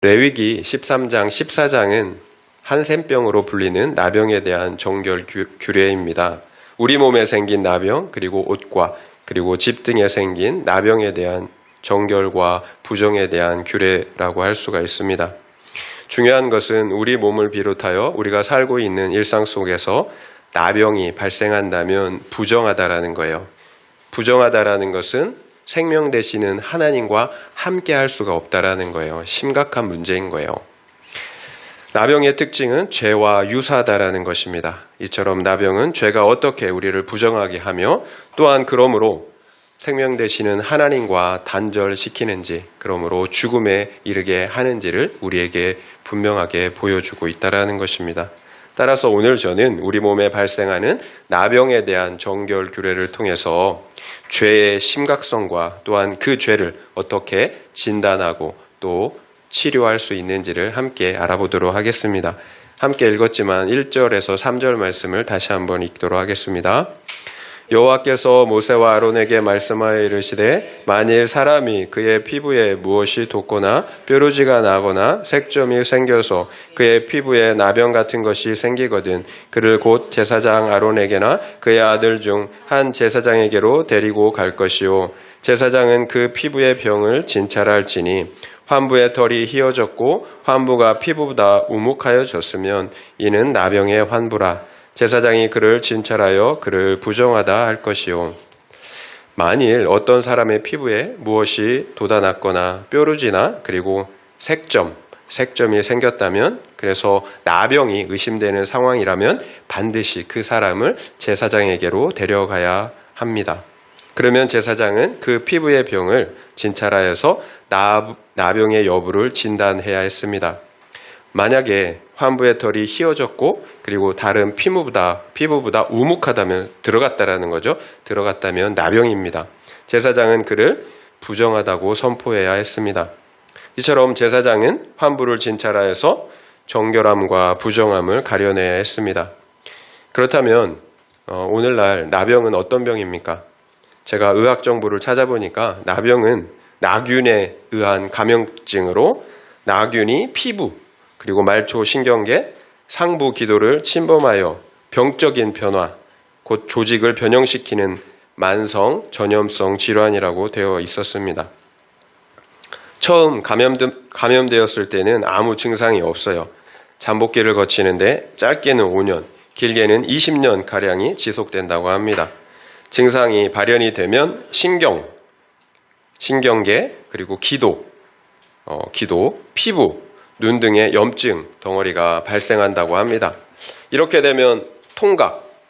레위기 13장, 14장은 한센병으로 불리는 나병에 대한 정결 규례입니다. 우리 몸에 생긴 나병, 그리고 옷과 그리고 집 등에 생긴 나병에 대한 정결과 부정에 대한 규례라고 할 수가 있습니다. 중요한 것은 우리 몸을 비롯하여 우리가 살고 있는 일상 속에서 나병이 발생한다면 부정하다라는 거예요. 부정하다라는 것은 생명 되시는 하나님과 함께 할 수가 없다라는 거예요. 심각한 문제인 거예요. 나병의 특징은 죄와 유사하다라는 것입니다. 이처럼 나병은 죄가 어떻게 우리를 부정하게 하며 또한 그러므로 생명 되시는 하나님과 단절시키는지, 그러므로 죽음에 이르게 하는지를 우리에게 분명하게 보여주고 있다라는 것입니다. 따라서 오늘 저는 우리 몸에 발생하는 나병에 대한 정결 규례를 통해서 죄의 심각성과 또한 그 죄를 어떻게 진단하고 또 치료할 수 있는지를 함께 알아보도록 하겠습니다. 함께 읽었지만 1절에서 3절 말씀을 다시 한번 읽도록 하겠습니다. 여호와께서 모세와 아론에게 말씀하여 이르시되 만일 사람이 그의 피부에 무엇이 돋거나 뾰루지가 나거나 색점이 생겨서 그의 피부에 나병 같은 것이 생기거든 그를 곧 제사장 아론에게나 그의 아들 중 한 제사장에게로 데리고 갈 것이요 제사장은 그 피부의 병을 진찰할지니 환부의 털이 휘어졌고 환부가 피부보다 우묵하여졌으면 이는 나병의 환부라. 제사장이 그를 진찰하여 그를 부정하다 할 것이요. 만일 어떤 사람의 피부에 무엇이 돋아났거나 뾰루지나 그리고 색점이 생겼다면, 그래서 나병이 의심되는 상황이라면 반드시 그 사람을 제사장에게로 데려가야 합니다. 그러면 제사장은 그 피부의 병을 진찰하여서 나병의 여부를 진단해야 했습니다. 만약에 환부의 털이 휘어졌고 그리고 다른 피부보다 우묵하다면 들어갔다라는 거죠. 들어갔다면 나병입니다. 제사장은 그를 부정하다고 선포해야 했습니다. 이처럼 제사장은 환부를 진찰하여서 정결함과 부정함을 가려내야 했습니다. 그렇다면 오늘날 나병은 어떤 병입니까? 제가 의학 정보를 찾아보니까 나병은 나균에 의한 감염증으로 나균이 피부 그리고 말초 신경계 상부 기도를 침범하여 병적인 변화, 곧 조직을 변형시키는 만성 전염성 질환이라고 되어 있었습니다. 처음 감염되었을 때는 아무 증상이 없어요. 잠복기를 거치는데 짧게는 5년, 길게는 20년 가량이 지속된다고 합니다. 증상이 발현이 되면 신경계, 그리고 기도, 피부, 눈 등의 염증 덩어리가 발생한다고 합니다. 이렇게 되면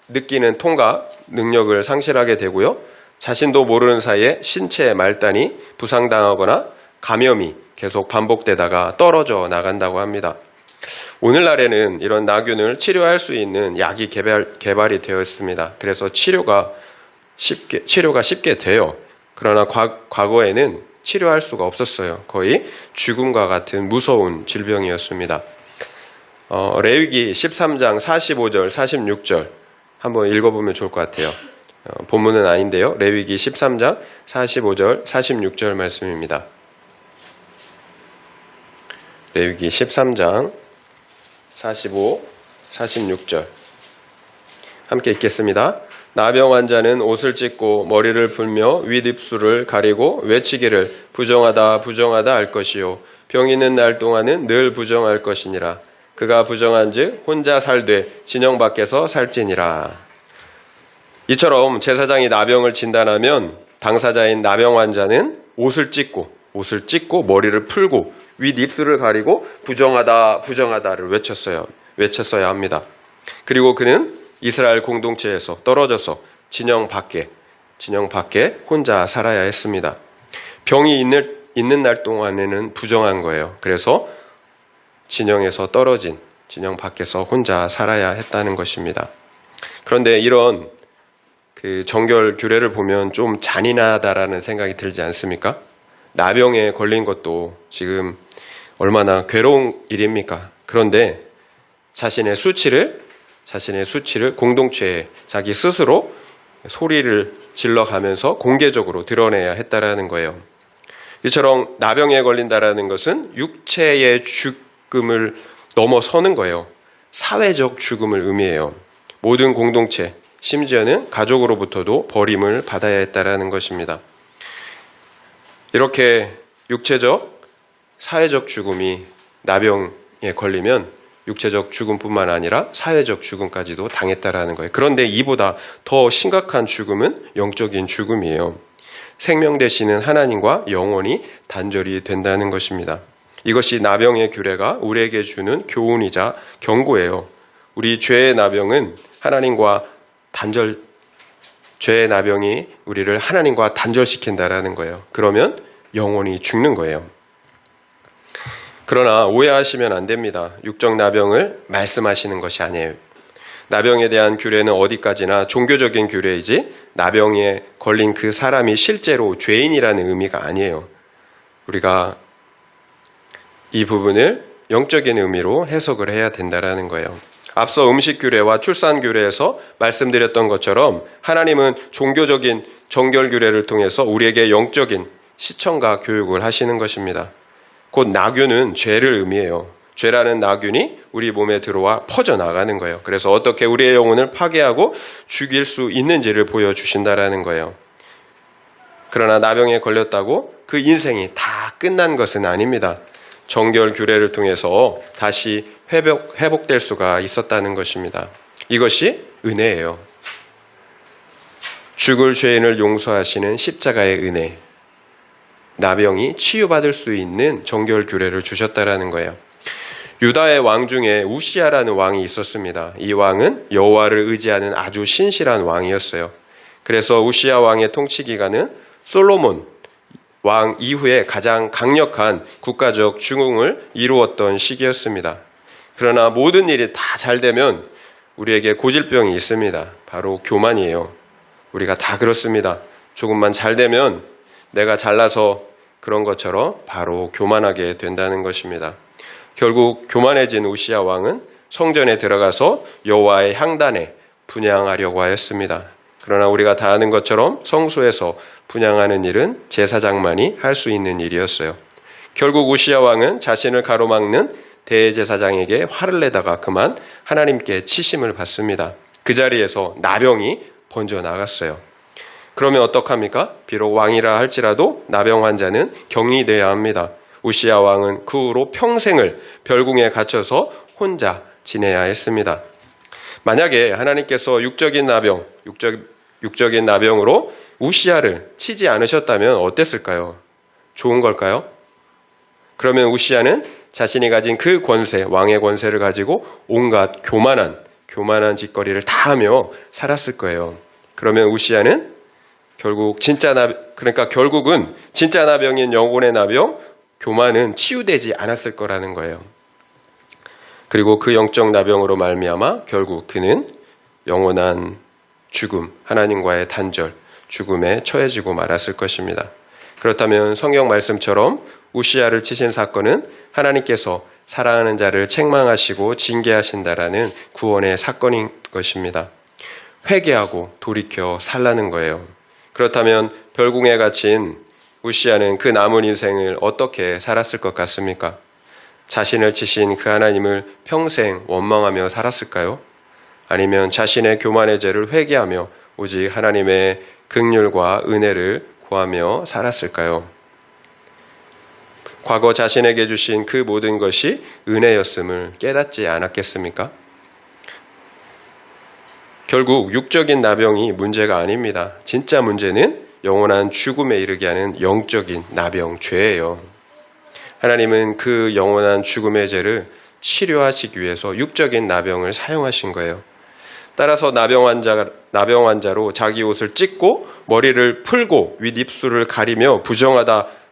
느끼는 통각 능력을 상실하게 되고요. 자신도 모르는 사이에 신체 말단이 부상당하거나 감염이 계속 반복되다가 떨어져 나간다고 합니다. 오늘날에는 이런 나균을 치료할 수 있는 약이 개발이 되어 있습니다. 그래서 치료가 쉽게 돼요. 그러나 과거에는 치료할 수가 없었어요. 거의 죽음과 같은 무서운 질병이었습니다. 레위기 13장 45절, 46절 한번 읽어보면 좋을 것 같아요. 본문은 아닌데요. 레위기 13장 45절, 46절 말씀입니다. 레위기 13장 45, 46절 함께 읽겠습니다. 나병 환자는 옷을 찢고 머리를 풀며 윗입술을 가리고 외치기를 부정하다 부정하다 할 것이요 병이 있는 날 동안은 늘 부정할 것이니라. 그가 부정한즉 혼자 살되 진영 밖에서 살지니라. 이처럼 제사장이 나병을 진단하면 당사자인 나병 환자는 옷을 찢고 머리를 풀고 윗입술을 가리고 부정하다 부정하다를 외쳤어야 합니다. 그리고 그는 이스라엘 공동체에서 떨어져서 진영 밖에 혼자 살아야 했습니다. 병이 있는 날 동안에는 부정한 거예요. 그래서 진영에서 떨어진 진영 밖에서 혼자 살아야 했다는 것입니다. 그런데 이런 그 정결 규례를 보면 좀 잔인하다라는 생각이 들지 않습니까? 나병에 걸린 것도 지금 얼마나 괴로운 일입니까? 그런데 자신의 수치를 공동체에 자기 스스로 소리를 질러가면서 공개적으로 드러내야 했다라는 거예요. 이처럼 나병에 걸린다라는 것은 육체의 죽음을 넘어서는 거예요. 사회적 죽음을 의미해요. 모든 공동체, 심지어는 가족으로부터도 버림을 받아야 했다라는 것입니다. 이렇게 육체적, 사회적 죽음이 나병에 걸리면 육체적 죽음뿐만 아니라 사회적 죽음까지도 당했다라는 거예요. 그런데 이보다 더 심각한 죽음은 영적인 죽음이에요. 생명 되시는 하나님과 영원히 단절이 된다는 것입니다. 이것이 나병의 규례가 우리에게 주는 교훈이자 경고예요. 우리 죄의 나병은 죄의 나병이 우리를 하나님과 단절시킨다라는 거예요. 그러면 영원히 죽는 거예요. 그러나 오해하시면 안 됩니다. 육적 나병을 말씀하시는 것이 아니에요. 나병에 대한 규례는 어디까지나 종교적인 규례이지 나병에 걸린 그 사람이 실제로 죄인이라는 의미가 아니에요. 우리가 이 부분을 영적인 의미로 해석을 해야 된다는 거예요. 앞서 음식 규례와 출산 규례에서 말씀드렸던 것처럼 하나님은 종교적인 정결 규례를 통해서 우리에게 영적인 시청과 교육을 하시는 것입니다. 곧 나균은 죄를 의미해요. 죄라는 나균이 우리 몸에 들어와 퍼져나가는 거예요. 그래서 어떻게 우리의 영혼을 파괴하고 죽일 수 있는지를 보여주신다라는 거예요. 그러나 나병에 걸렸다고 그 인생이 다 끝난 것은 아닙니다. 정결 규례를 통해서 다시 회복될 수가 있었다는 것입니다. 이것이 은혜예요. 죽을 죄인을 용서하시는 십자가의 은혜. 나병이 치유받을 수 있는 정결 규례를 주셨다라는 거예요. 유다의 왕 중에 우시아라는 왕이 있었습니다. 이 왕은 여호와를 의지하는 아주 신실한 왕이었어요. 그래서 우시아 왕의 통치 기간은 솔로몬 왕 이후에 가장 강력한 국가적 중흥을 이루었던 시기였습니다. 그러나 모든 일이 다 잘 되면 우리에게 고질병이 있습니다. 바로 교만이에요. 우리가 다 그렇습니다. 조금만 잘 되면 내가 잘나서 그런 것처럼 바로 교만하게 된다는 것입니다. 결국 교만해진 우시아 왕은 성전에 들어가서 여호와의 향단에 분향하려고 하였습니다. 그러나 우리가 다 아는 것처럼 성소에서 분향하는 일은 제사장만이 할 수 있는 일이었어요. 결국 우시아 왕은 자신을 가로막는 대제사장에게 화를 내다가 그만 하나님께 치심을 받습니다. 그 자리에서 나병이 번져 나갔어요. 그러면 어떡합니까? 비록 왕이라 할지라도 나병 환자는 격리돼야 합니다. 우시아 왕은 그 후로 평생을 별궁에 갇혀서 혼자 지내야 했습니다. 만약에 하나님께서 육적인 나병으로 우시아를 치지 않으셨다면 어땠을까요? 좋은 걸까요? 그러면 우시아는 자신이 가진 그 권세, 왕의 권세를 가지고 온갖 교만한 짓거리를 다 하며 살았을 거예요. 그러면 우시아는 결국은 진짜 나병인 영혼의 나병, 교만은 치유되지 않았을 거라는 거예요. 그리고 그 영적 나병으로 말미암아 결국 그는 영원한 죽음, 하나님과의 단절, 죽음에 처해지고 말았을 것입니다. 그렇다면 성경 말씀처럼 우시아를 치신 사건은 하나님께서 사랑하는 자를 책망하시고 징계하신다라는 구원의 사건인 것입니다. 회개하고 돌이켜 살라는 거예요. 그렇다면 별궁에 갇힌 우시아는 그 남은 인생을 어떻게 살았을 것 같습니까? 자신을 치신 그 하나님을 평생 원망하며 살았을까요? 아니면 자신의 교만의 죄를 회개하며 오직 하나님의 긍휼과 은혜를 구하며 살았을까요? 과거 자신에게 주신 그 모든 것이 은혜였음을 깨닫지 않았겠습니까? 결국 육적인 나병이 문제가 아닙니다. 진짜 문제는 영원한 죽음에 이르게 하는 영적인 나병, 죄예요. 하나님은 그 영원한 죽음의 죄를 치료하시기 위해서 육적인 나병을 사용하신 거예요. 따라서 나병 환자로 자기 옷을 찢고 머리를 풀고 윗입술을 가리며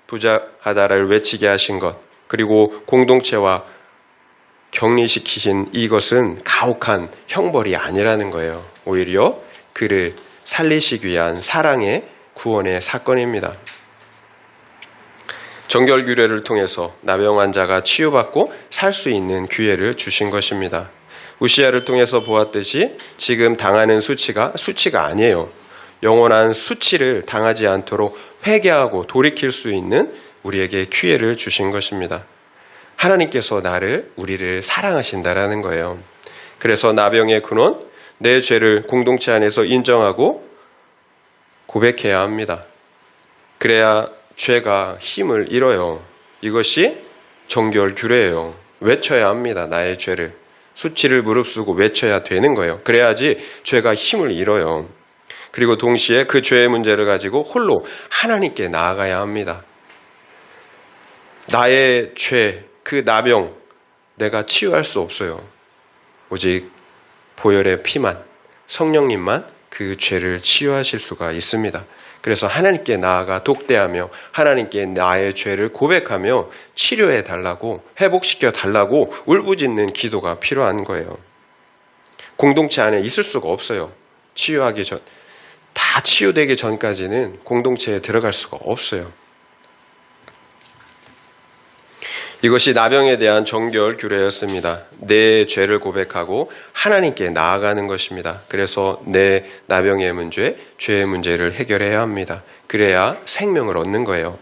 부정하다를 외치게 하신 것, 그리고 공동체와 격리시키신 이것은 가혹한 형벌이 아니라는 거예요. 오히려 그를 살리시기 위한 사랑의 구원의 사건입니다. 정결 규례를 통해서 나병 환자가 치유받고 살 수 있는 기회를 주신 것입니다. 우시아를 통해서 보았듯이 지금 당하는 수치가 아니에요. 영원한 수치를 당하지 않도록 회개하고 돌이킬 수 있는 우리에게 기회를 주신 것입니다. 하나님께서 우리를 사랑하신다라는 거예요. 그래서 나병의 근원, 내 죄를 공동체 안에서 인정하고 고백해야 합니다. 그래야 죄가 힘을 잃어요. 이것이 정결 규례예요. 외쳐야 합니다. 나의 죄를. 수치를 무릅쓰고 외쳐야 되는 거예요. 그래야지 죄가 힘을 잃어요. 그리고 동시에 그 죄의 문제를 가지고 홀로 하나님께 나아가야 합니다. 나의 죄, 그 나병, 내가 치유할 수 없어요. 오직 보혈의 피만, 성령님만 그 죄를 치유하실 수가 있습니다. 그래서 하나님께 나아가 독대하며 하나님께 나의 죄를 고백하며 치료해 달라고, 회복시켜 달라고 울부짖는 기도가 필요한 거예요. 공동체 안에 있을 수가 없어요. 다 치유되기 전까지는 공동체에 들어갈 수가 없어요. 이것이 나병에 대한 정결 규례였습니다. 내 죄를 고백하고 하나님께 나아가는 것입니다. 그래서 내 나병의 문제, 죄의 문제를 해결해야 합니다. 그래야 생명을 얻는 거예요.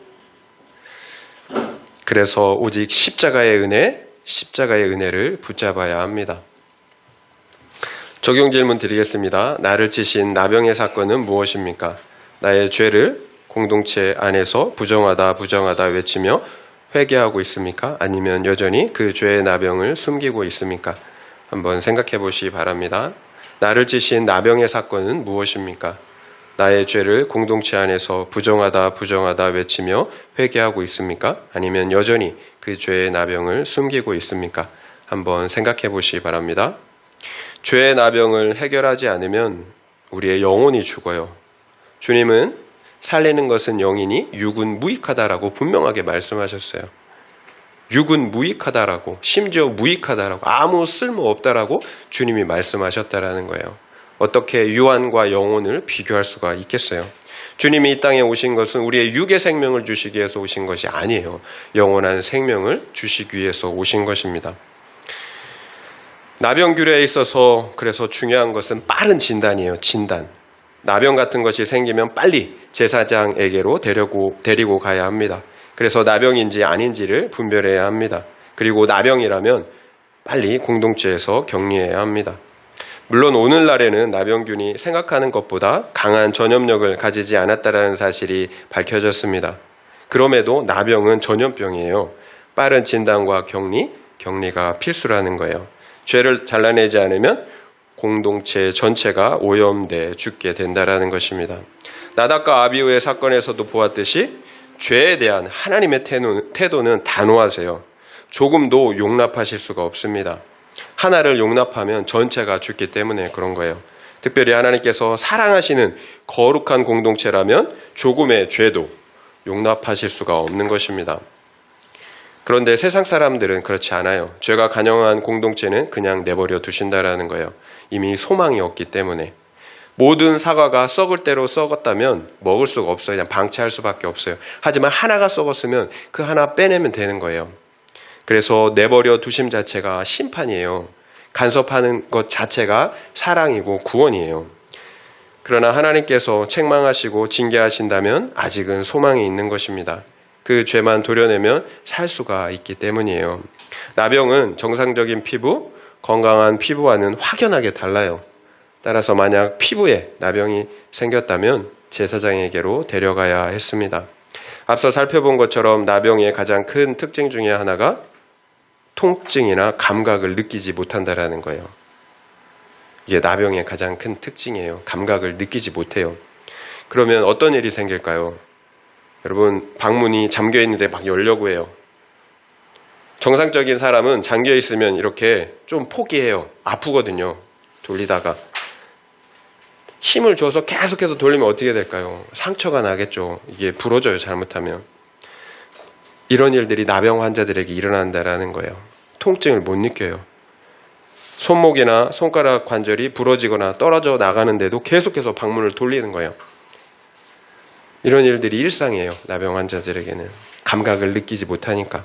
그래서 오직 십자가의 은혜를 붙잡아야 합니다. 적용 질문 드리겠습니다. 나를 치신 나병의 사건은 무엇입니까? 나의 죄를 공동체 안에서 부정하다 외치며 회개하고 있습니까? 아니면 여전히 그 죄의 나병을 숨기고 있습니까? 한번 생각해 보시기 바랍니다. 나를 치신 나병의 사건은 무엇입니까? 나의 죄를 공동체 안에서 부정하다 외치며 회개하고 있습니까? 아니면 여전히 그 죄의 나병을 숨기고 있습니까? 한번 생각해 보시기 바랍니다. 죄의 나병을 해결하지 않으면 우리의 영혼이 죽어요. 주님은 살리는 것은 영이니 육은 무익하다라고 분명하게 말씀하셨어요. 육은 무익하다라고, 심지어 무익하다라고, 아무 쓸모 없다라고 주님이 말씀하셨다라는 거예요. 어떻게 유한과 영혼을 비교할 수가 있겠어요? 주님이 이 땅에 오신 것은 우리의 육의 생명을 주시기 위해서 오신 것이 아니에요. 영원한 생명을 주시기 위해서 오신 것입니다. 나병 규례에 있어서 그래서 중요한 것은 빠른 진단이에요. 진단. 나병 같은 것이 생기면 빨리 제사장에게로 데리고 가야 합니다. 그래서 나병인지 아닌지를 분별해야 합니다. 그리고 나병이라면 빨리 공동체에서 격리해야 합니다. 물론 오늘날에는 나병균이 생각하는 것보다 강한 전염력을 가지지 않았다는 사실이 밝혀졌습니다. 그럼에도 나병은 전염병이에요. 빠른 진단과 격리가 필수라는 거예요. 죄를 잘라내지 않으면 공동체 전체가 오염돼 죽게 된다라는 것입니다. 나답과 아비후의 사건에서도 보았듯이 죄에 대한 하나님의 태도는 단호하세요. 조금도 용납하실 수가 없습니다. 하나를 용납하면 전체가 죽기 때문에 그런 거예요. 특별히 하나님께서 사랑하시는 거룩한 공동체라면 조금의 죄도 용납하실 수가 없는 것입니다. 그런데 세상 사람들은 그렇지 않아요. 죄가 간영한 공동체는 그냥 내버려 두신다라는 거예요. 이미 소망이 없기 때문에. 모든 사과가 썩을 대로 썩었다면 먹을 수가 없어요. 그냥 방치할 수밖에 없어요. 하지만 하나가 썩었으면 그 하나 빼내면 되는 거예요. 그래서 내버려 두심 자체가 심판이에요. 간섭하는 것 자체가 사랑이고 구원이에요. 그러나 하나님께서 책망하시고 징계하신다면 아직은 소망이 있는 것입니다. 그 죄만 도려내면 살 수가 있기 때문이에요. 나병은 정상적인 피부, 건강한 피부와는 확연하게 달라요. 따라서 만약 피부에 나병이 생겼다면 제사장에게로 데려가야 했습니다. 앞서 살펴본 것처럼 나병의 가장 큰 특징 중에 하나가 통증이나 감각을 느끼지 못한다라는 거예요. 이게 나병의 가장 큰 특징이에요. 감각을 느끼지 못해요. 그러면 어떤 일이 생길까요? 여러분, 방문이 잠겨 있는데 막 열려고 해요. 정상적인 사람은 잠겨 있으면 이렇게 좀 포기해요. 아프거든요. 돌리다가. 힘을 줘서 계속해서 돌리면 어떻게 될까요? 상처가 나겠죠. 이게 부러져요, 잘못하면. 이런 일들이 나병 환자들에게 일어난다라는 거예요. 통증을 못 느껴요. 손목이나 손가락 관절이 부러지거나 떨어져 나가는데도 계속해서 방문을 돌리는 거예요. 이런 일들이 일상이에요. 나병 환자들에게는. 감각을 느끼지 못하니까.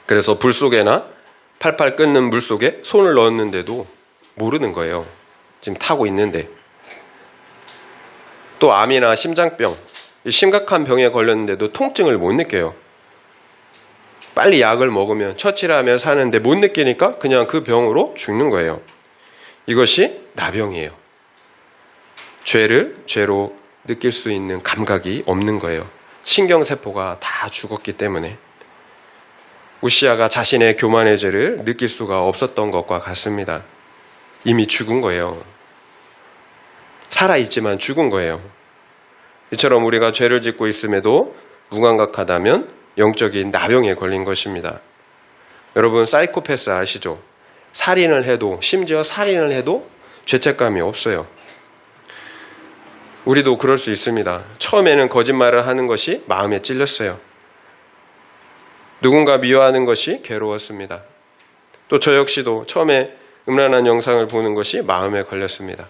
그래서 불 속에나 팔팔 끓는 물 속에 손을 넣었는데도 모르는 거예요. 지금 타고 있는데. 또 암이나 심장병, 심각한 병에 걸렸는데도 통증을 못 느껴요. 빨리 약을 먹으면 처치를 하면 사는데 못 느끼니까 그냥 그 병으로 죽는 거예요. 이것이 나병이에요. 죄를 죄로 느낄 수 있는 감각이 없는 거예요. 신경세포가 다 죽었기 때문에. 우시아가 자신의 교만의 죄를 느낄 수가 없었던 것과 같습니다. 이미 죽은 거예요. 살아있지만 죽은 거예요. 이처럼 우리가 죄를 짓고 있음에도 무감각하다면 영적인 나병에 걸린 것입니다. 여러분, 사이코패스 아시죠? 살인을 해도, 심지어 살인을 해도 죄책감이 없어요. 우리도 그럴 수 있습니다. 처음에는 거짓말을 하는 것이 마음에 찔렸어요. 누군가 미워하는 것이 괴로웠습니다. 또 저 역시도 처음에 음란한 영상을 보는 것이 마음에 걸렸습니다.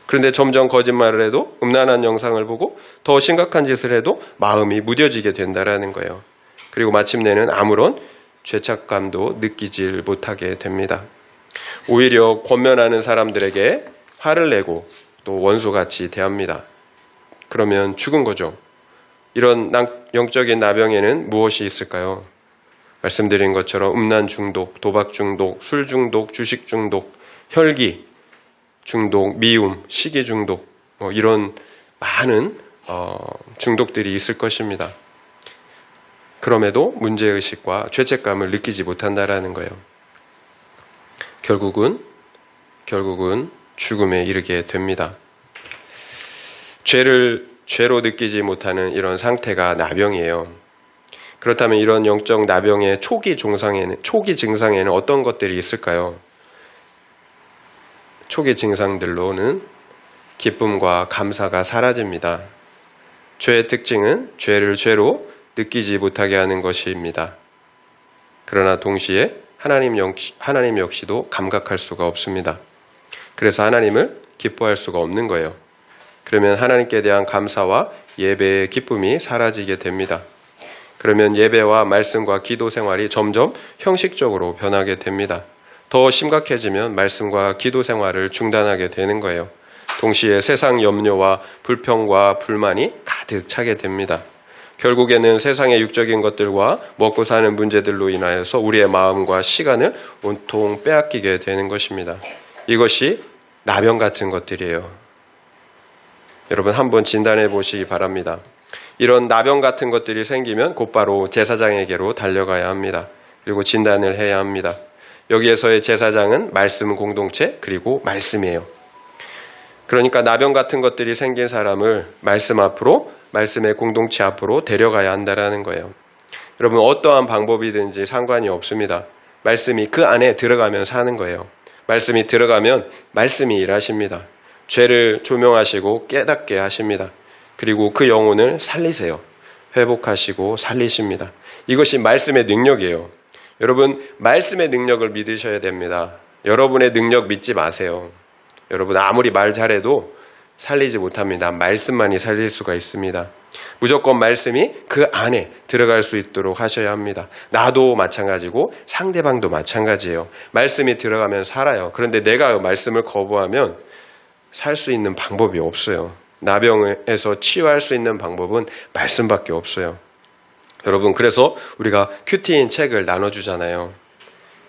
그런데 점점 거짓말을 해도 음란한 영상을 보고 더 심각한 짓을 해도 마음이 무뎌지게 된다라는 거예요. 그리고 마침내는 아무런 죄책감도 느끼질 못하게 됩니다. 오히려 권면하는 사람들에게 화를 내고 또 원수같이 대합니다. 그러면 죽은 거죠. 이런 영적인 나병에는 무엇이 있을까요? 말씀드린 것처럼 음란 중독, 도박 중독, 술 중독, 주식 중독, 혈기 중독, 미움, 시기 중독, 이런 많은 중독들이 있을 것입니다. 그럼에도 문제의식과 죄책감을 느끼지 못한다라는 거예요. 결국은 죽음에 이르게 됩니다. 죄로 느끼지 못하는 이런 상태가 나병이에요. 그렇다면 이런 영적 나병의 초기 증상에는 어떤 것들이 있을까요? 초기 증상들로는 기쁨과 감사가 사라집니다. 죄의 특징은 죄를 죄로 느끼지 못하게 하는 것입니다. 그러나 동시에 하나님 역시도 감각할 수가 없습니다. 그래서 하나님을 기뻐할 수가 없는 거예요. 그러면 하나님께 대한 감사와 예배의 기쁨이 사라지게 됩니다. 그러면 예배와 말씀과 기도 생활이 점점 형식적으로 변하게 됩니다. 더 심각해지면 말씀과 기도 생활을 중단하게 되는 거예요. 동시에 세상 염려와 불평과 불만이 가득 차게 됩니다. 결국에는 세상의 육적인 것들과 먹고 사는 문제들로 인하여서 우리의 마음과 시간을 온통 빼앗기게 되는 것입니다. 이것이 나병 같은 것들이에요. 여러분, 한번 진단해 보시기 바랍니다. 이런 나병 같은 것들이 생기면 곧바로 제사장에게로 달려가야 합니다. 그리고 진단을 해야 합니다. 여기에서의 제사장은 말씀 공동체 그리고 말씀이에요. 그러니까 나병 같은 것들이 생긴 사람을 말씀 앞으로, 말씀의 공동체 앞으로 데려가야 한다는 거예요. 여러분, 어떠한 방법이든지 상관이 없습니다. 말씀이 그 안에 들어가면 사는 거예요. 말씀이 들어가면 말씀이 일하십니다. 죄를 조명하시고 깨닫게 하십니다. 그리고 그 영혼을 살리세요. 회복하시고 살리십니다. 이것이 말씀의 능력이에요. 여러분, 말씀의 능력을 믿으셔야 됩니다. 여러분의 능력 믿지 마세요. 여러분, 아무리 말 잘해도 살리지 못합니다. 말씀만이 살릴 수가 있습니다. 무조건 말씀이 그 안에 들어갈 수 있도록 하셔야 합니다. 나도 마찬가지고 상대방도 마찬가지예요. 말씀이 들어가면 살아요. 그런데 내가 그 말씀을 거부하면 살 수 있는 방법이 없어요. 나병에서 치유할 수 있는 방법은 말씀밖에 없어요. 여러분, 그래서 우리가 큐티인 책을 나눠주잖아요.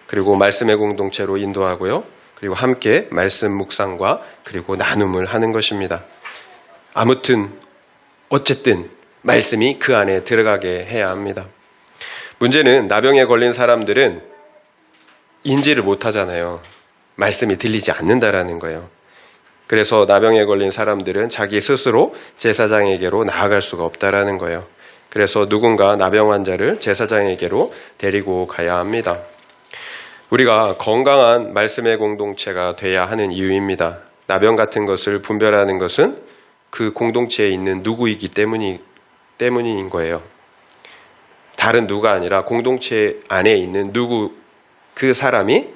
그리고 말씀의 공동체로 인도하고요. 그리고 함께 말씀 묵상과 그리고 나눔을 하는 것입니다. 아무튼 어쨌든 말씀이 그 안에 들어가게 해야 합니다. 문제는 나병에 걸린 사람들은 인지를 못하잖아요. 말씀이 들리지 않는다라는 거예요. 그래서 나병에 걸린 사람들은 자기 스스로 제사장에게로 나아갈 수가 없다라는 거예요. 그래서 누군가 나병 환자를 제사장에게로 데리고 가야 합니다. 우리가 건강한 말씀의 공동체가 돼야 하는 이유입니다. 나병 같은 것을 분별하는 것은 그 공동체에 있는 누구이기 때문인 거예요. 다른 누가 아니라 공동체 안에 있는 누구, 그 사람이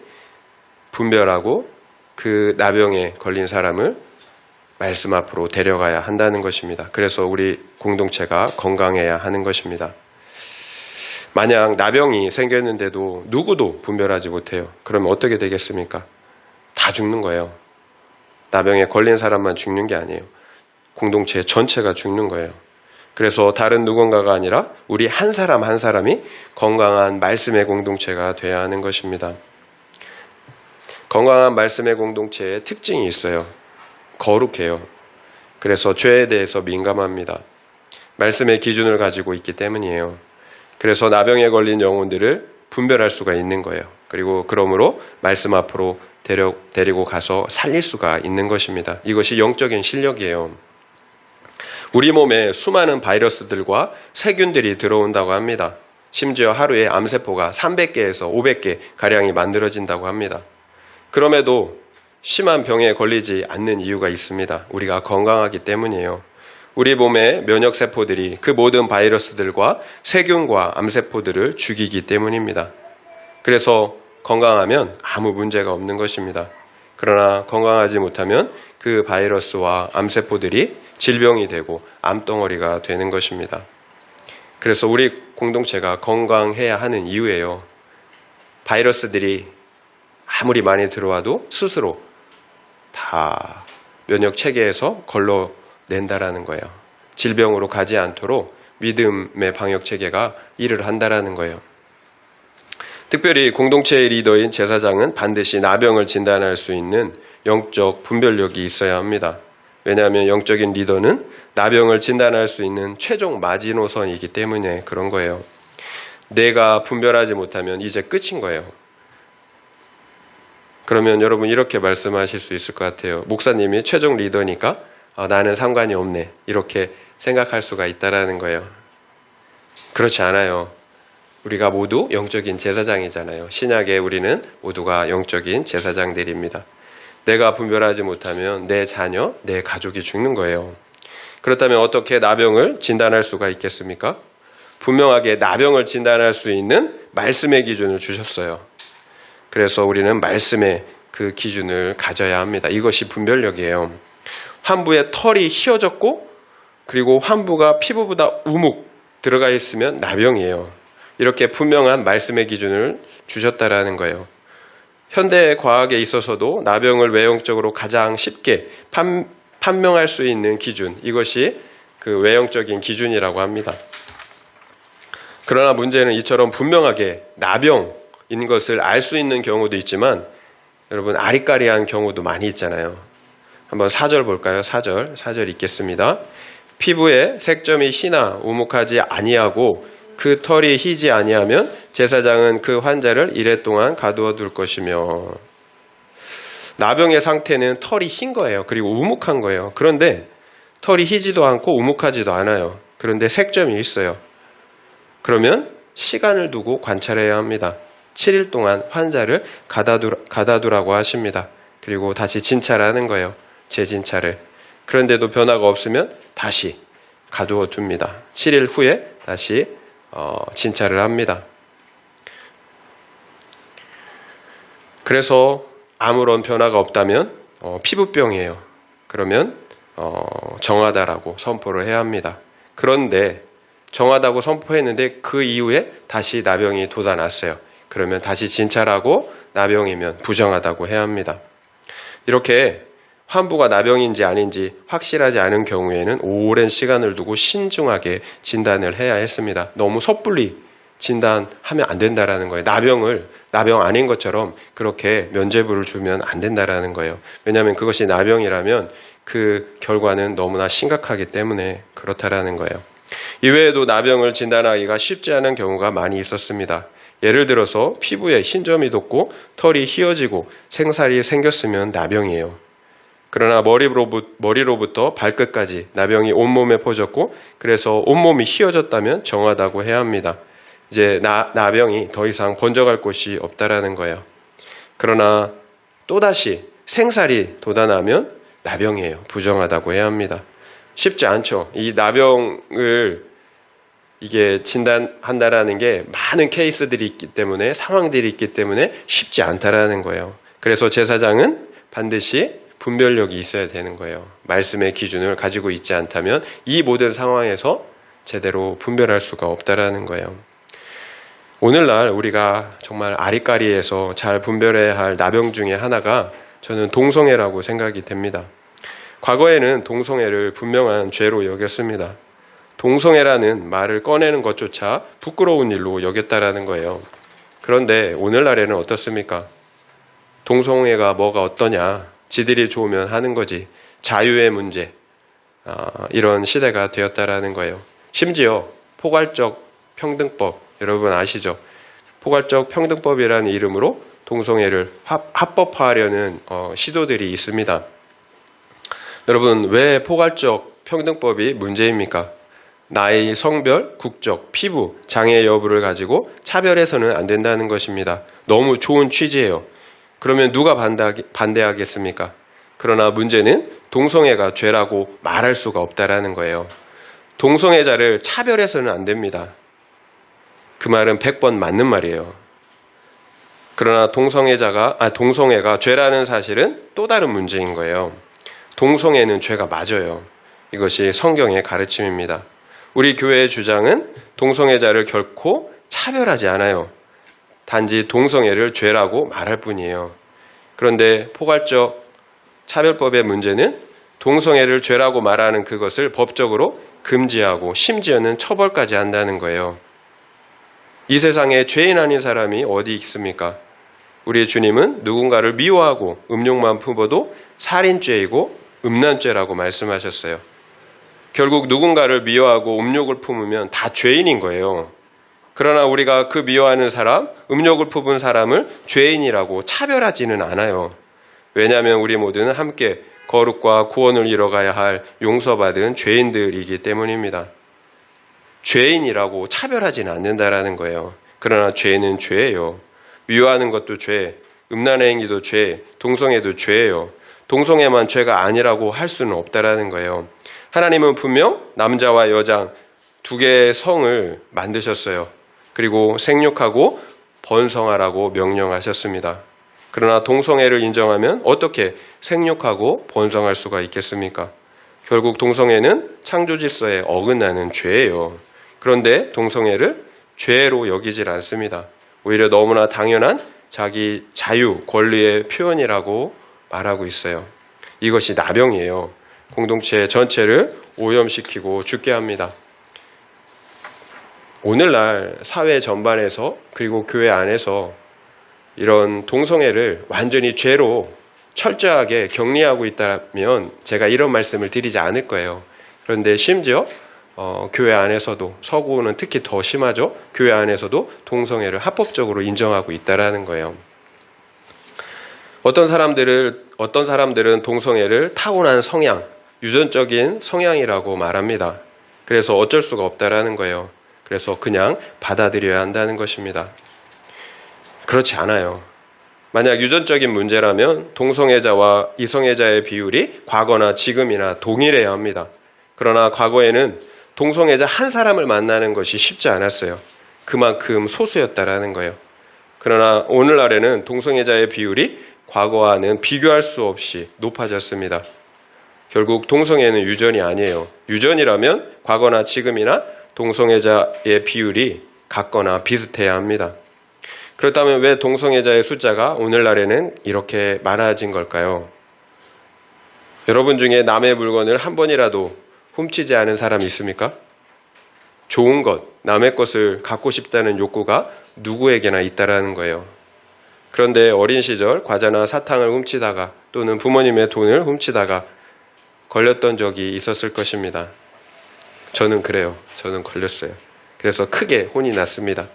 분별하고 그 나병에 걸린 사람을 말씀 앞으로 데려가야 한다는 것입니다. 그래서 우리 공동체가 건강해야 하는 것입니다. 만약 나병이 생겼는데도 누구도 분별하지 못해요. 그러면 어떻게 되겠습니까? 다 죽는 거예요. 나병에 걸린 사람만 죽는 게 아니에요. 공동체 전체가 죽는 거예요. 그래서 다른 누군가가 아니라 우리 한 사람 한 사람이 건강한 말씀의 공동체가 되어야 하는 것입니다. 건강한 말씀의 공동체의 특징이 있어요. 거룩해요. 그래서 죄에 대해서 민감합니다. 말씀의 기준을 가지고 있기 때문이에요. 그래서 나병에 걸린 영혼들을 분별할 수가 있는 거예요. 그리고 그러므로 말씀 앞으로 데리고 가서 살릴 수가 있는 것입니다. 이것이 영적인 실력이에요. 우리 몸에 수많은 바이러스들과 세균들이 들어온다고 합니다. 심지어 하루에 암세포가 300개에서 500개 가량이 만들어진다고 합니다. 그럼에도 심한 병에 걸리지 않는 이유가 있습니다. 우리가 건강하기 때문이에요. 우리 몸의 면역세포들이 그 모든 바이러스들과 세균과 암세포들을 죽이기 때문입니다. 그래서 건강하면 아무 문제가 없는 것입니다. 그러나 건강하지 못하면 그 바이러스와 암세포들이 질병이 되고 암덩어리가 되는 것입니다. 그래서 우리 공동체가 건강해야 하는 이유예요. 바이러스들이 아무리 많이 들어와도 스스로 다 면역 체계에서 걸러낸다라는 거예요. 질병으로 가지 않도록 믿음의 방역 체계가 일을 한다라는 거예요. 특별히 공동체의 리더인 제사장은 반드시 나병을 진단할 수 있는 영적 분별력이 있어야 합니다. 왜냐하면 영적인 리더는 나병을 진단할 수 있는 최종 마지노선이기 때문에 그런 거예요. 내가 분별하지 못하면 이제 끝인 거예요. 그러면 여러분 이렇게 말씀하실 수 있을 것 같아요. 목사님이 최종 리더니까 나는 상관이 없네. 이렇게 생각할 수가 있다라는 거예요. 그렇지 않아요. 우리가 모두 영적인 제사장이잖아요. 신약에 우리는 모두가 영적인 제사장들입니다. 내가 분별하지 못하면 내 자녀, 내 가족이 죽는 거예요. 그렇다면 어떻게 나병을 진단할 수가 있겠습니까? 분명하게 나병을 진단할 수 있는 말씀의 기준을 주셨어요. 그래서 우리는 말씀의 그 기준을 가져야 합니다. 이것이 분별력이에요. 환부에 털이 휘어졌고 그리고 환부가 피부보다 우묵 들어가 있으면 나병이에요. 이렇게 분명한 말씀의 기준을 주셨다라는 거예요. 현대 과학에 있어서도 나병을 외형적으로 가장 쉽게 판명할 수 있는 기준, 이것이 그 외형적인 기준이라고 합니다. 그러나 문제는 이처럼 분명하게 나병인 것을 알 수 있는 경우도 있지만 여러분 아리까리한 경우도 많이 있잖아요. 한번 4절 볼까요? 4절 읽겠습니다. 피부에 색점이 희나 우묵하지 아니하고 그 털이 희지 아니하면 제사장은 그 환자를 이래 동안 가두어 둘 것이며. 나병의 상태는 털이 흰 거예요. 그리고 우묵한 거예요. 그런데 털이 희지도 않고 우묵하지도 않아요. 그런데 색점이 있어요. 그러면 시간을 두고 관찰해야 합니다. 7일 동안 환자를 가다두라고 하십니다. 그리고 다시 진찰하는 거예요. 재진찰을. 그런데도 변화가 없으면 다시 가두어 둡니다. 7일 후에 다시 진찰을 합니다. 그래서 아무런 변화가 없다면 피부병이에요. 그러면 정하다라고 선포를 해야 합니다. 그런데 정하다고 선포했는데 그 이후에 다시 나병이 돋아났어요. 그러면 다시 진찰하고 나병이면 부정하다고 해야 합니다. 이렇게 환부가 나병인지 아닌지 확실하지 않은 경우에는 오랜 시간을 두고 신중하게 진단을 해야 했습니다. 너무 섣불리 진단하면 안 된다라는 거예요. 나병 아닌 것처럼 그렇게 면죄부를 주면 안 된다라는 거예요. 왜냐하면 그것이 나병이라면 그 결과는 너무나 심각하기 때문에 그렇다라는 거예요. 이외에도 나병을 진단하기가 쉽지 않은 경우가 많이 있었습니다. 예를 들어서 피부에 흰점이 돋고 털이 휘어지고 생살이 생겼으면 나병이에요. 그러나 머리로부터 발끝까지 나병이 온몸에 퍼졌고 그래서 온몸이 휘어졌다면 정하다고 해야 합니다. 이제 나병이 더 이상 번져갈 곳이 없다라는 거예요. 그러나 또다시 생살이 돋아나면 나병이에요. 부정하다고 해야 합니다. 쉽지 않죠. 이 나병을 이게 진단한다라는 게 많은 케이스들이 있기 때문에 상황들이 있기 때문에 쉽지 않다라는 거예요. 그래서 제사장은 반드시 분별력이 있어야 되는 거예요. 말씀의 기준을 가지고 있지 않다면 이 모든 상황에서 제대로 분별할 수가 없다라는 거예요. 오늘날 우리가 정말 아리까리에서 잘 분별해야 할 나병 중에 하나가 저는 동성애라고 생각이 됩니다. 과거에는 동성애를 분명한 죄로 여겼습니다. 동성애라는 말을 꺼내는 것조차 부끄러운 일로 여겼다라는 거예요. 그런데 오늘날에는 어떻습니까? 동성애가 뭐가 어떠냐, 지들이 좋으면 하는 거지, 자유의 문제, 이런 시대가 되었다라는 거예요. 심지어 포괄적 평등법, 여러분 아시죠? 포괄적 평등법이라는 이름으로 동성애를 합법화하려는 시도들이 있습니다. 여러분, 왜 포괄적 평등법이 문제입니까? 나이, 성별, 국적, 피부, 장애 여부를 가지고 차별해서는 안 된다는 것입니다. 너무 좋은 취지예요. 그러면 누가 반대하겠습니까? 그러나 문제는 동성애가 죄라고 말할 수가 없다라는 거예요. 동성애자를 차별해서는 안 됩니다. 그 말은 100번 맞는 말이에요. 그러나 동성애가 죄라는 사실은 또 다른 문제인 거예요. 동성애는 죄가 맞아요. 이것이 성경의 가르침입니다. 우리 교회의 주장은 동성애자를 결코 차별하지 않아요. 단지 동성애를 죄라고 말할 뿐이에요. 그런데 포괄적 차별법의 문제는 동성애를 죄라고 말하는 그것을 법적으로 금지하고 심지어는 처벌까지 한다는 거예요. 이 세상에 죄인 아닌 사람이 어디 있습니까? 우리 주님은 누군가를 미워하고 음욕만 품어도 살인죄이고 음란죄라고 말씀하셨어요. 결국 누군가를 미워하고 음욕을 품으면 다 죄인인 거예요. 그러나 우리가 그 미워하는 사람, 음욕을 품은 사람을 죄인이라고 차별하지는 않아요. 왜냐하면 우리 모두는 함께 거룩과 구원을 이뤄가야 할 용서받은 죄인들이기 때문입니다. 죄인이라고 차별하지는 않는다라는 거예요. 그러나 죄는 죄예요. 미워하는 것도 죄, 음란의 행위도 죄, 동성애도 죄예요. 동성애만 죄가 아니라고 할 수는 없다라는 거예요. 하나님은 분명 남자와 여자 두 개의 성을 만드셨어요. 그리고 생육하고 번성하라고 명령하셨습니다. 그러나 동성애를 인정하면 어떻게 생육하고 번성할 수가 있겠습니까? 결국 동성애는 창조 질서에 어긋나는 죄예요. 그런데 동성애를 죄로 여기질 않습니다. 오히려 너무나 당연한 자기 자유, 권리의 표현이라고 말하고 있어요. 이것이 나병이에요. 공동체 전체를 오염시키고 죽게 합니다. 오늘날 사회 전반에서 그리고 교회 안에서 이런 동성애를 완전히 죄로 철저하게 격리하고 있다면 제가 이런 말씀을 드리지 않을 거예요. 그런데 심지어 교회 안에서도, 서구는 특히 더 심하죠. 교회 안에서도 동성애를 합법적으로 인정하고 있다라는 거예요. 어떤 사람들은 동성애를 타고난 성향, 유전적인 성향이라고 말합니다. 그래서 어쩔 수가 없다라는 거예요. 그래서 그냥 받아들여야 한다는 것입니다. 그렇지 않아요. 만약 유전적인 문제라면 동성애자와 이성애자의 비율이 과거나 지금이나 동일해야 합니다. 그러나 과거에는 동성애자 한 사람을 만나는 것이 쉽지 않았어요. 그만큼 소수였다라는 거예요. 그러나 오늘날에는 동성애자의 비율이 과거와는 비교할 수 없이 높아졌습니다. 결국 동성애는 유전이 아니에요. 유전이라면 과거나 지금이나 동성애자의 비율이 같거나 비슷해야 합니다. 그렇다면 왜 동성애자의 숫자가 오늘날에는 이렇게 많아진 걸까요? 여러분 중에 남의 물건을 한 번이라도 훔치지 않은 사람이 있습니까? 좋은 것, 남의 것을 갖고 싶다는 욕구가 누구에게나 있다라는 거예요. 그런데 어린 시절 과자나 사탕을 훔치다가 또는 부모님의 돈을 훔치다가 걸렸던 적이 있었을 것입니다. 저는 그래요. 저는 걸렸어요. 그래서 크게 혼이 났습니다.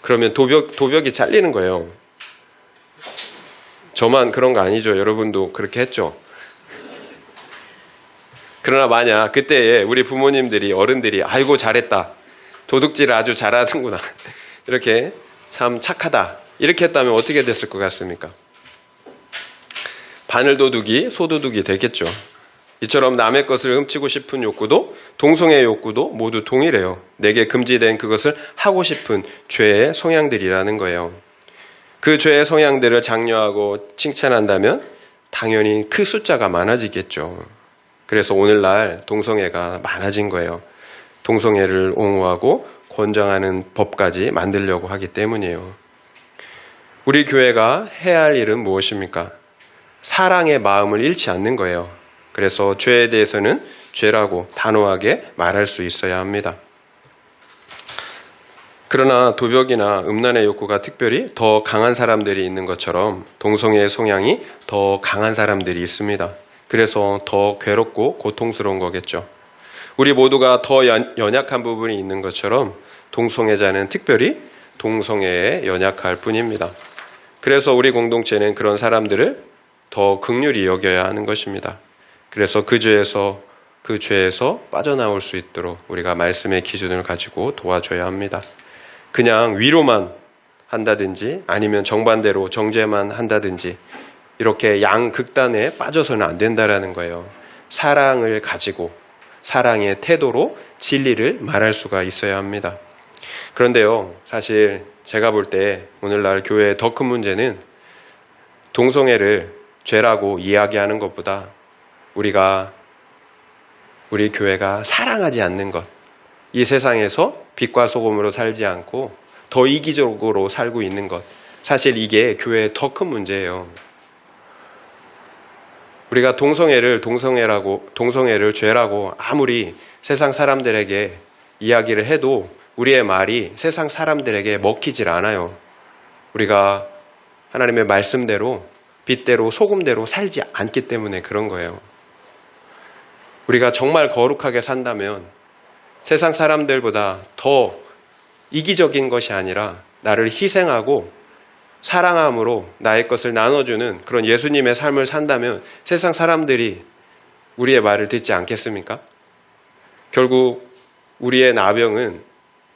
그러면 도벽이 잘리는 거예요. 저만 그런 거 아니죠. 여러분도 그렇게 했죠. 그러나 만약 그때에 우리 부모님들이, 어른들이 아이고 잘했다, 도둑질을 아주 잘하는구나, 이렇게 참 착하다, 이렇게 했다면 어떻게 됐을 것 같습니까? 바늘도둑이 소도둑이 되겠죠. 이처럼 남의 것을 훔치고 싶은 욕구도 동성애의 욕구도 모두 동일해요. 내게 금지된 그것을 하고 싶은 죄의 성향들이라는 거예요. 그 죄의 성향들을 장려하고 칭찬한다면 당연히 그 숫자가 많아지겠죠. 그래서 오늘날 동성애가 많아진 거예요. 동성애를 옹호하고 권장하는 법까지 만들려고 하기 때문이에요. 우리 교회가 해야 할 일은 무엇입니까? 사랑의 마음을 잃지 않는 거예요. 그래서 죄에 대해서는 죄라고 단호하게 말할 수 있어야 합니다. 그러나 도벽이나 음란의 욕구가 특별히 더 강한 사람들이 있는 것처럼 동성애의 성향이 더 강한 사람들이 있습니다. 그래서 더 괴롭고 고통스러운 거겠죠. 우리 모두가 더 연약한 부분이 있는 것처럼 동성애자는 특별히 동성애에 연약할 뿐입니다. 그래서 우리 공동체는 그런 사람들을 더 긍휼히 여겨야 하는 것입니다. 그래서 그 죄에서 빠져나올 수 있도록 우리가 말씀의 기준을 가지고 도와줘야 합니다. 그냥 위로만 한다든지 아니면 정반대로 정죄만 한다든지 이렇게 양극단에 빠져서는 안 된다라는 거예요. 사랑을 가지고 사랑의 태도로 진리를 말할 수가 있어야 합니다. 그런데요, 사실 제가 볼 때 오늘날 교회의 더 큰 문제는 동성애를 죄라고 이야기하는 것보다 우리 교회가 사랑하지 않는 것, 이 세상에서 빛과 소금으로 살지 않고 더 이기적으로 살고 있는 것, 사실 이게 교회의 더 큰 문제예요. 우리가 동성애를 죄라고 아무리 세상 사람들에게 이야기를 해도 우리의 말이 세상 사람들에게 먹히질 않아요. 우리가 하나님의 말씀대로 빛대로 소금대로 살지 않기 때문에 그런 거예요. 우리가 정말 거룩하게 산다면 세상 사람들보다 더 이기적인 것이 아니라 나를 희생하고 사랑함으로 나의 것을 나눠주는 그런 예수님의 삶을 산다면 세상 사람들이 우리의 말을 듣지 않겠습니까? 결국 우리의 나병은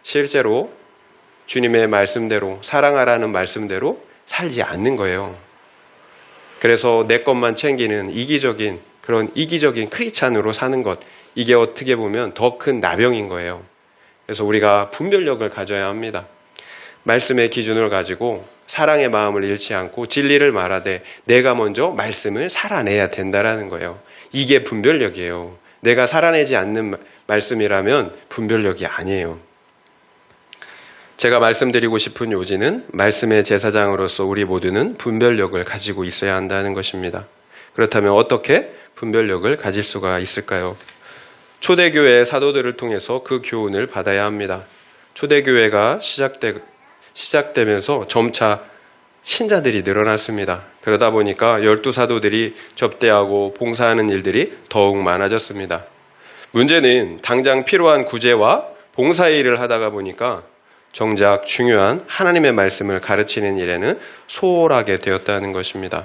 실제로 주님의 말씀대로 사랑하라는 말씀대로 살지 않는 거예요. 그래서 내 것만 챙기는 이기적인 크리스찬으로 사는 것, 이게 어떻게 보면 더 큰 나병인 거예요. 그래서 우리가 분별력을 가져야 합니다. 말씀의 기준을 가지고 사랑의 마음을 잃지 않고 진리를 말하되 내가 먼저 말씀을 살아내야 된다라는 거예요. 이게 분별력이에요. 내가 살아내지 않는 말씀이라면 분별력이 아니에요. 제가 말씀드리고 싶은 요지는 말씀의 제사장으로서 우리 모두는 분별력을 가지고 있어야 한다는 것입니다. 그렇다면 어떻게 분별력을 가질 수가 있을까요? 초대교회의 사도들을 통해서 그 교훈을 받아야 합니다. 초대교회가 시작되면서 점차 신자들이 늘어났습니다. 그러다 보니까 12사도들이 접대하고 봉사하는 일들이 더욱 많아졌습니다. 문제는 당장 필요한 구제와 봉사의 일을 하다가 보니까 정작 중요한 하나님의 말씀을 가르치는 일에는 소홀하게 되었다는 것입니다.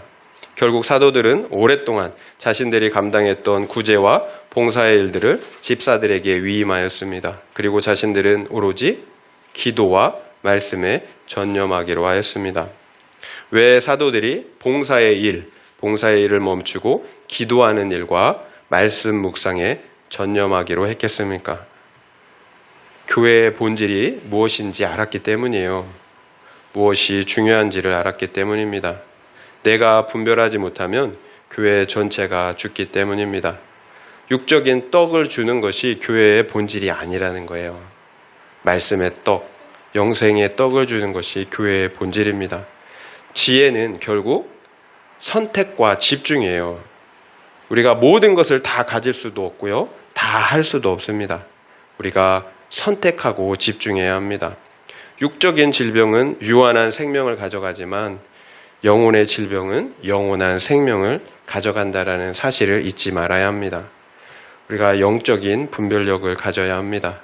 결국 사도들은 오랫동안 자신들이 감당했던 구제와 봉사의 일들을 집사들에게 위임하였습니다. 그리고 자신들은 오로지 기도와 말씀에 전념하기로 하였습니다. 왜 사도들이 봉사의 일을 멈추고 기도하는 일과 말씀 묵상에 전념하기로 했겠습니까? 교회의 본질이 무엇인지 알았기 때문이에요. 무엇이 중요한지를 알았기 때문입니다. 내가 분별하지 못하면 교회 전체가 죽기 때문입니다. 육적인 떡을 주는 것이 교회의 본질이 아니라는 거예요. 말씀의 떡, 영생의 떡을 주는 것이 교회의 본질입니다. 지혜는 결국 선택과 집중이에요. 우리가 모든 것을 다 가질 수도 없고요. 다 할 수도 없습니다. 우리가 선택하고 집중해야 합니다. 육적인 질병은 유한한 생명을 가져가지만 영혼의 질병은 영원한 생명을 가져간다라는 사실을 잊지 말아야 합니다. 우리가 영적인 분별력을 가져야 합니다.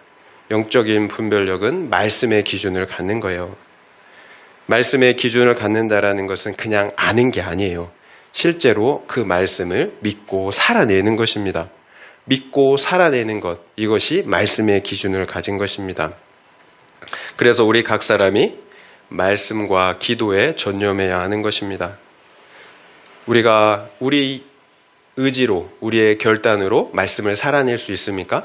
영적인 분별력은 말씀의 기준을 갖는 거예요. 말씀의 기준을 갖는다라는 것은 그냥 아는 게 아니에요. 실제로 그 말씀을 믿고 살아내는 것입니다. 믿고 살아내는 것, 이것이 말씀의 기준을 가진 것입니다. 그래서 우리 각 사람이 말씀과 기도에 전념해야 하는 것입니다. 우리가 우리 의지로, 우리의 결단으로 말씀을 살아낼 수 있습니까?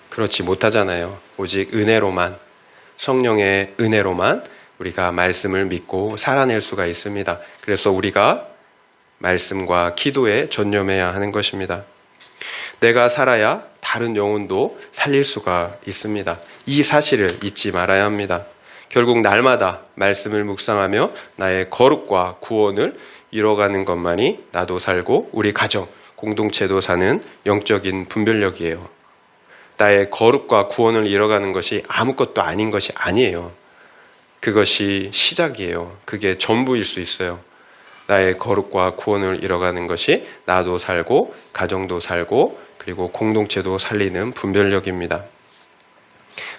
그렇지 못하잖아요. 오직 은혜로만, 성령의 은혜로만 우리가 말씀을 믿고 살아낼 수가 있습니다. 그래서 우리가 말씀과 기도에 전념해야 하는 것입니다. 내가 살아야 다른 영혼도 살릴 수가 있습니다. 이 사실을 잊지 말아야 합니다. 결국 날마다 말씀을 묵상하며 나의 거룩과 구원을 이뤄가는 것만이 나도 살고 우리 가정, 공동체도 사는 영적인 분별력이에요. 나의 거룩과 구원을 이뤄가는 것이 아무것도 아닌 것이 아니에요. 그것이 시작이에요. 그게 전부일 수 있어요. 나의 거룩과 구원을 이뤄가는 것이 나도 살고 가정도 살고 그리고 공동체도 살리는 분별력입니다.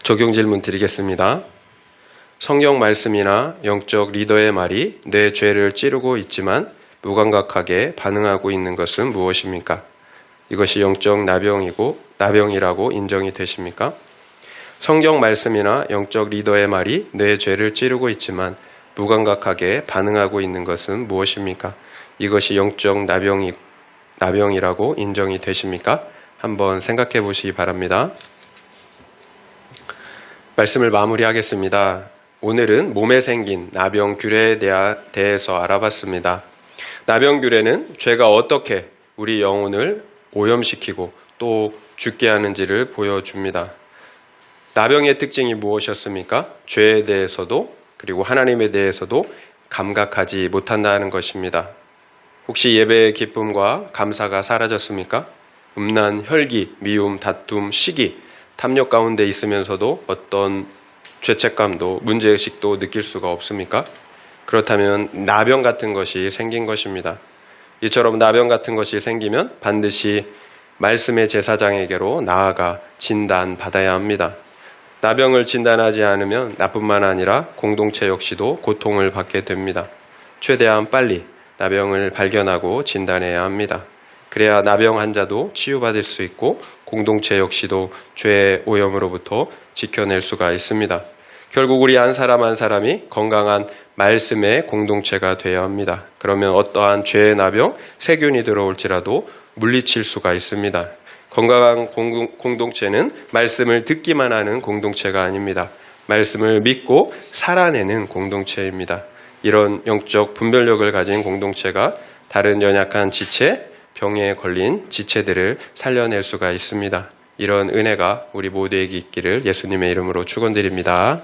적용 질문 드리겠습니다. 성경 말씀이나 영적 리더의 말이 내 죄를 찌르고 있지만 무감각하게 반응하고 있는 것은 무엇입니까? 이것이 영적 나병이라고 인정이 되십니까? 성경 말씀이나 영적 리더의 말이 내 죄를 찌르고 있지만 무감각하게 반응하고 있는 것은 무엇입니까? 이것이 영적 나병이라고 인정이 되십니까? 한번 생각해 보시기 바랍니다. 말씀을 마무리하겠습니다. 오늘은 몸에 생긴 나병규례에 대해서 알아봤습니다. 나병규례는 죄가 어떻게 우리 영혼을 오염시키고 또 죽게 하는지를 보여줍니다. 나병의 특징이 무엇이었습니까? 죄에 대해서도 그리고 하나님에 대해서도 감각하지 못한다는 것입니다. 혹시 예배의 기쁨과 감사가 사라졌습니까? 음란, 혈기, 미움, 다툼, 시기, 탐욕 가운데 있으면서도 어떤 죄책감도 문제의식도 느낄 수가 없습니까? 그렇다면 나병 같은 것이 생긴 것입니다. 이처럼 나병 같은 것이 생기면 반드시 말씀의 제사장에게로 나아가 진단받아야 합니다. 나병을 진단하지 않으면 나뿐만 아니라 공동체 역시도 고통을 받게 됩니다. 최대한 빨리 나병을 발견하고 진단해야 합니다. 그래야 나병 환자도 치유받을 수 있고 공동체 역시도 죄의 오염으로부터 지켜낼 수가 있습니다. 결국 우리 한 사람 한 사람이 건강한 말씀의 공동체가 되어야 합니다. 그러면 어떠한 죄의 나병, 세균이 들어올지라도 물리칠 수가 있습니다. 건강한 공동체는 말씀을 듣기만 하는 공동체가 아닙니다. 말씀을 믿고 살아내는 공동체입니다. 이런 영적 분별력을 가진 공동체가 다른 연약한 지체, 병에 걸린 지체들을 살려낼 수가 있습니다. 이런 은혜가 우리 모두에게 있기를 예수님의 이름으로 축원드립니다.